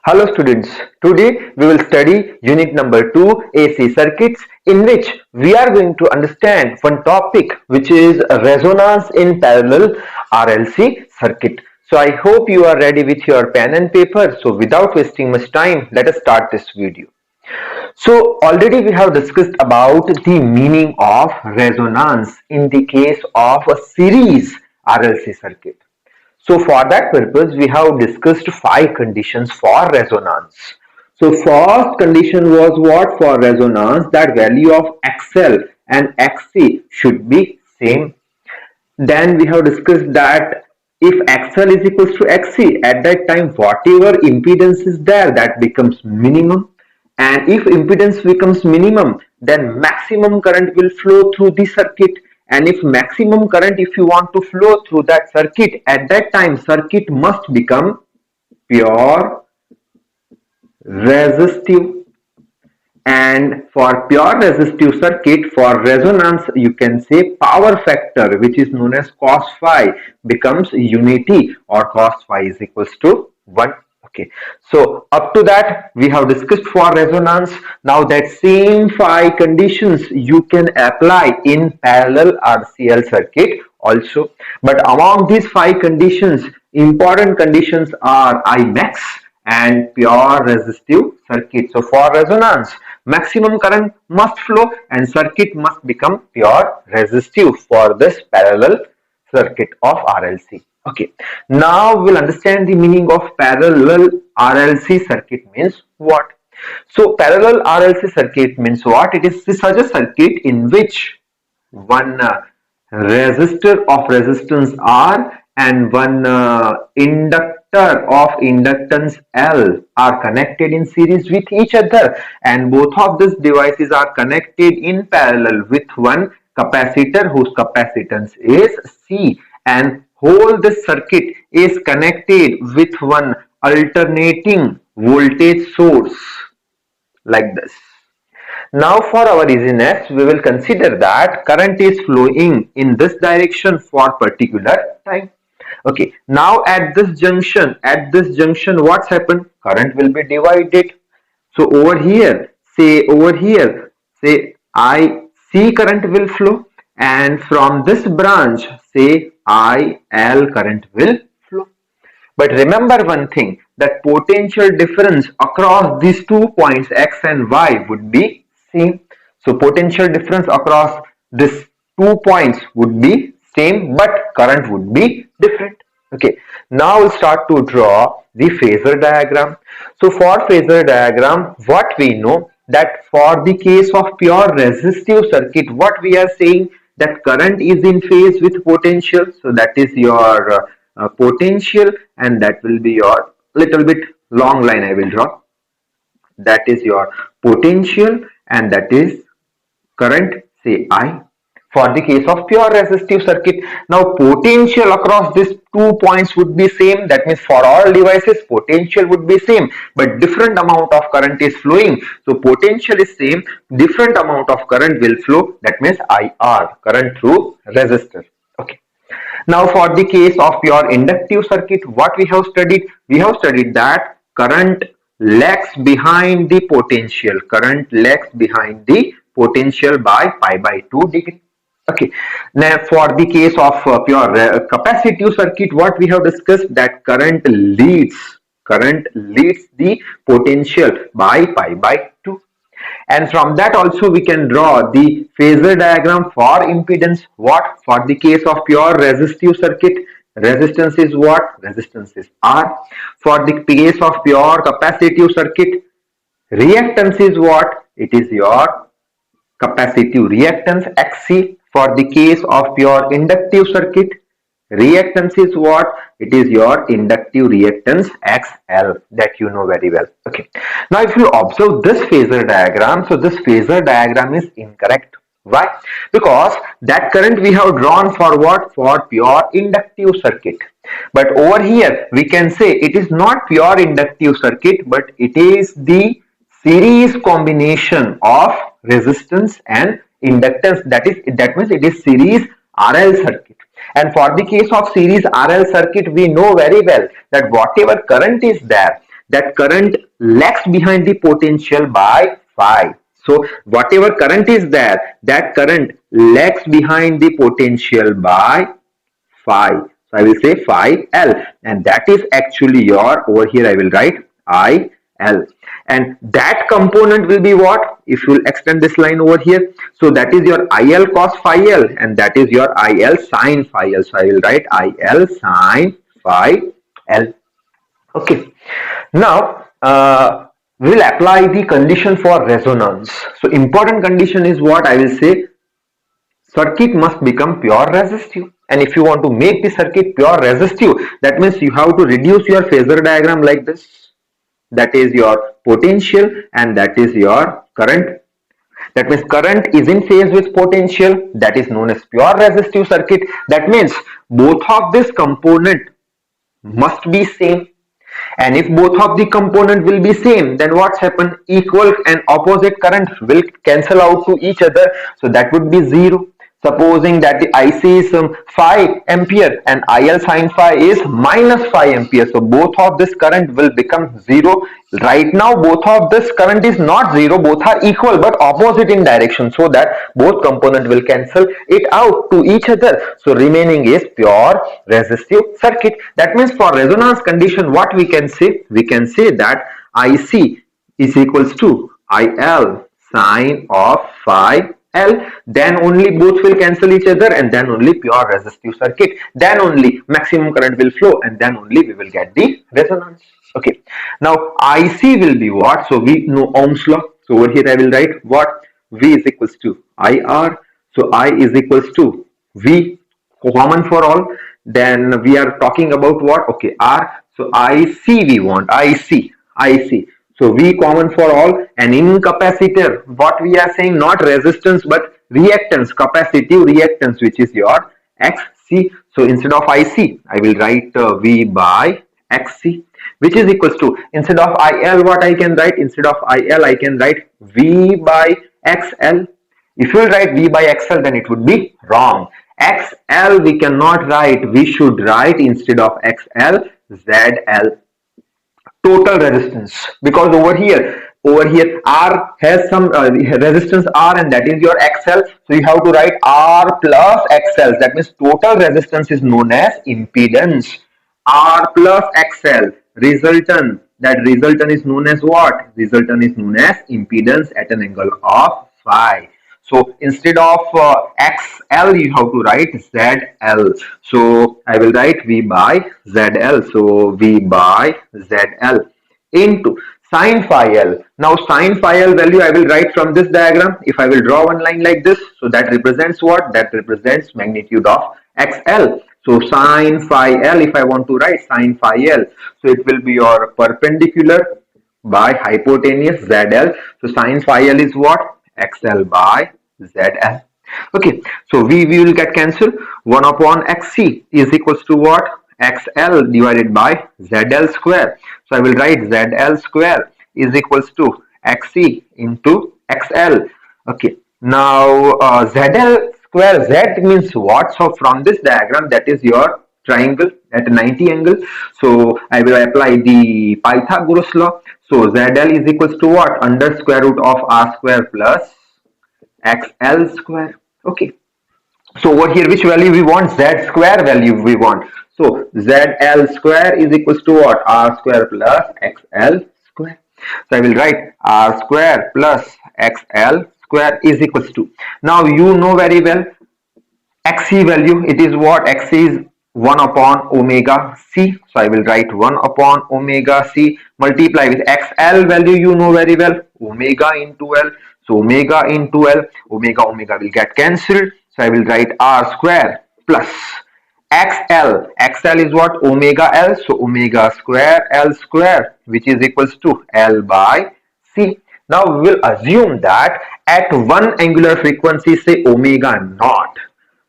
Hello students, today we will study unit number 2 AC circuits, in which we are going to understand one topic which is resonance in parallel RLC circuit. So I hope you are ready with your pen and paper. So without wasting much time, let us start this video. So already we have discussed about the meaning of resonance in the case of a series RLC circuit. So for that purpose, we have discussed 5 conditions for resonance. So first condition was what for resonance? That value of XL and XC should be same. Then we have discussed that if XL is equals to XC, at that time whatever impedance is there, that becomes minimum. And if impedance becomes minimum, then maximum current will flow through the circuit. And if maximum current, if you want to flow through that circuit, at that time circuit must become pure resistive. And for pure resistive circuit, for resonance, you can say power factor, which is known as cos phi, becomes unity, or cos phi is equals to 1. Okay, so up to that we have discussed for resonance. Now that same 5 conditions you can apply in parallel RCL circuit also. But among these 5 conditions, important conditions are Imax and pure resistive circuit. So for resonance, maximum current must flow and circuit must become pure resistive for this parallel circuit of RLC. Okay, now we'll understand the meaning of parallel RLC circuit means what. So parallel RLC circuit means what? It is such a circuit in which one resistor of resistance R and one inductor of inductance L are connected in series with each other, and both of these devices are connected in parallel with one capacitor whose capacitance is C, and whole this circuit is connected with one alternating voltage source like this. Now for our easiness, we will consider that current is flowing in this direction for particular time. Okay, now at this junction what's happened? Current will be divided. So over here, say IC current will flow, and from this branch, say IL current will flow. But remember one thing, that potential difference across these 2 points X and Y would be same. So potential difference across these 2 points would be same, but current would be different. Okay, now we'll start to draw the phasor diagram. So for phasor diagram, what we know, that for the case of pure resistive circuit, what we are saying, that current is in phase with potential. So that is your potential, and that will be your little bit long line I will draw. That is your potential, and that is current, say I, for the case of pure resistive circuit. Now potential across these 2 points would be same. That means for all devices potential would be same, but different amount of current is flowing. So potential is same, different amount of current will flow. That means IR, current through resistor. Okay, now for the case of pure inductive circuit, what we have studied? We have studied that current lags behind the potential. Current lags behind the potential by pi by 2 degree. Okay, now for the case of pure capacitive circuit, what we have discussed, that current leads the potential by pi by 2. And from that also we can draw the phasor diagram for impedance. What? For the case of pure resistive circuit, resistance is what? Resistance is R. For the case of pure capacitive circuit, reactance is what? It is your capacitive reactance XC. For the case of pure inductive circuit, reactance is what? It is your inductive reactance XL, that you know very well. Okay, now if you observe this phasor diagram, so this phasor diagram is incorrect. Why? Because that current we have drawn for what? For pure inductive circuit. But over here we can say it is not pure inductive circuit, but it is the series combination of resistance and inductance. That means it is series RL circuit. And for the case of series RL circuit, we know very well that whatever current is there, that current lags behind the potential by phi. So whatever current is there, that current lags behind the potential by phi. So I will say phi L, and that is actually your, over here I will write I L, and that component will be what? If you will extend this line over here, so that is your IL cos phi L, and that is your IL sin phi L. So I will write IL sin phi L. Okay. Now we will apply the condition for resonance. So important condition is what? I will say circuit must become pure resistive, and if you want to make the circuit pure resistive, that means you have to reduce your phasor diagram like this. That is your potential and that is your current. That means current is in phase with potential, that is known as pure resistive circuit. That means both of this component must be same, and if both of the component will be same, then what's happen? Equal and opposite current will cancel out to each other, so that would be zero. Supposing that the IC is 5 ampere and IL sin phi is minus 5 ampere, so both of this current will become zero. Right now both of this current is not zero, both are equal but opposite in direction, so that both component will cancel it out to each other, so remaining is pure resistive circuit. That means for resonance condition, what we can say? We can say that IC is equals to IL sin of phi L, then only both will cancel each other, and then only pure resistive circuit, then only maximum current will flow, and then only we will get the resonance. Okay, now IC will be what? So we know Ohm's law, so over here I will write what? V is equals to IR, so I is equals to V, common for all. Then we are talking about what? Okay, R, so IC we want, IC. So V common for all, and in capacitor, what we are saying, not resistance but reactance, capacitive reactance, which is your XC. So instead of IC, I will write V by XC, which is equals to, instead of IL, what I can write? Instead of IL, I can write V by XL. If you will write V by XL, then it would be wrong. XL we cannot write, we should write instead of XL, ZL. Total resistance, because over here R has some resistance R, and that is your XL, so you have to write R plus XL. That means total resistance is known as impedance. R plus XL, resultant, that resultant is known as what? Resultant is known as impedance at an angle of phi. So instead of XL, you have to write ZL. So I will write V by ZL. So V by ZL into sin phi L. Now sin phi L value I will write from this diagram. If I will draw one line like this, so that represents what? That represents magnitude of XL. So sin phi L, if I want to write sin phi L, so it will be your perpendicular by hypotenuse ZL. So sin phi L is what? XL by ZL. Okay, so we will get cancelled. 1 upon XC is equals to what? XL divided by ZL square. So I will write ZL square is equals to XC into XL. Okay, now ZL square, Z means what? So from this diagram, that is your triangle at a 90 angle. So I will apply the Pythagoras law. So ZL is equals to what? Under square root of R square plus XL square. Okay, so over here which value we want? Z square value we want. So ZL square is equals to what? R square plus XL square. So I will write R square plus XL square is equals to, now you know very well XC value, it is what? XC is 1 upon omega C. So I will write 1 upon omega C multiply with XL value, you know very well, omega into L. So omega into L, omega will get cancelled. So I will write R square plus XL. XL is what? Omega L. So omega square L square, which is equals to L by C. Now we will assume that at one angular frequency, say omega naught,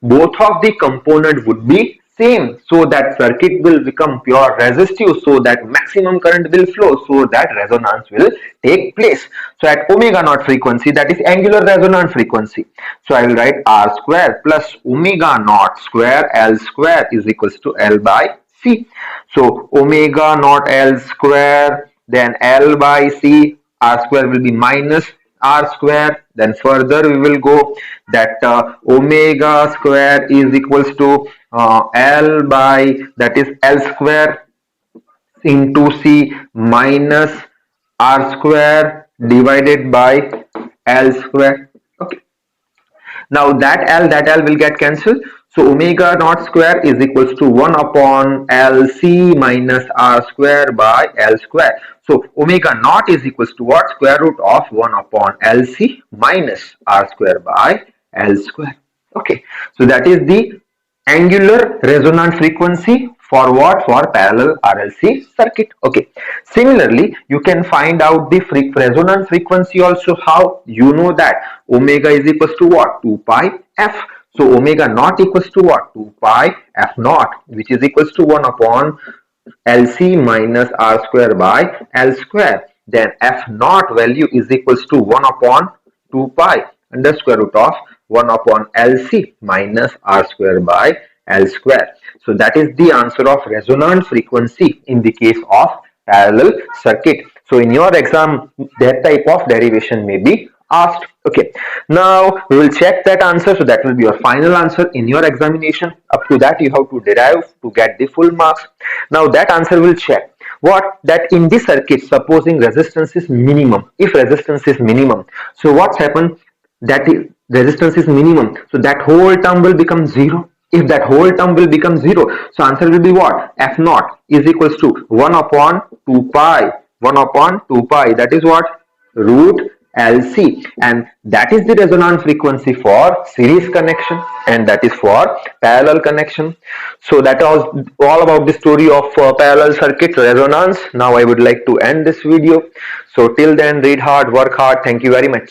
both of the component would be same, so that circuit will become pure resistive, so that maximum current will flow, so that resonance will take place. So at omega naught frequency, that is angular resonance frequency, so I will write R square plus omega naught square L square is equals to L by C. So omega naught L square then L by C R square will be minus R square. Then further we will go that omega square is equals to L by that is L square into C minus R square divided by L square. Okay. Now that L will get cancelled. So omega naught square is equals to 1 upon LC minus R square by L square. So omega naught is equals to what? Square root of 1 upon LC minus R square by L square. Okay. So that is the angular resonance frequency for what? For parallel RLC circuit. Okay. Similarly, you can find out the resonance frequency also. How? You know that omega is equals to what? 2 pi f. So omega naught equals to what? 2 pi f naught, which is equals to 1 upon LC minus R square by L square. Then f naught value is equals to 1 upon 2 pi under square root of 1 upon LC minus R square by L square. So that is the answer of resonance frequency in the case of parallel circuit. So in your exam, that type of derivation may be asked. Okay, now we will check that answer. So that will be your final answer in your examination. Up to that you have to derive to get the full marks. Now that answer will check what? That in this circuit, supposing resistance is minimum. If resistance is minimum, so what's happened? That is, resistance is minimum, so that whole term will become 0. If that whole term will become 0, so answer will be what? F naught is equals to 1 upon 2 pi. 1 upon 2 pi, that is what? Root LC, and that is the resonance frequency for series connection, and that is for parallel connection. So that was all about the story of parallel circuit resonance. Now I would like to end this video. So till then, read hard, work hard. Thank you very much.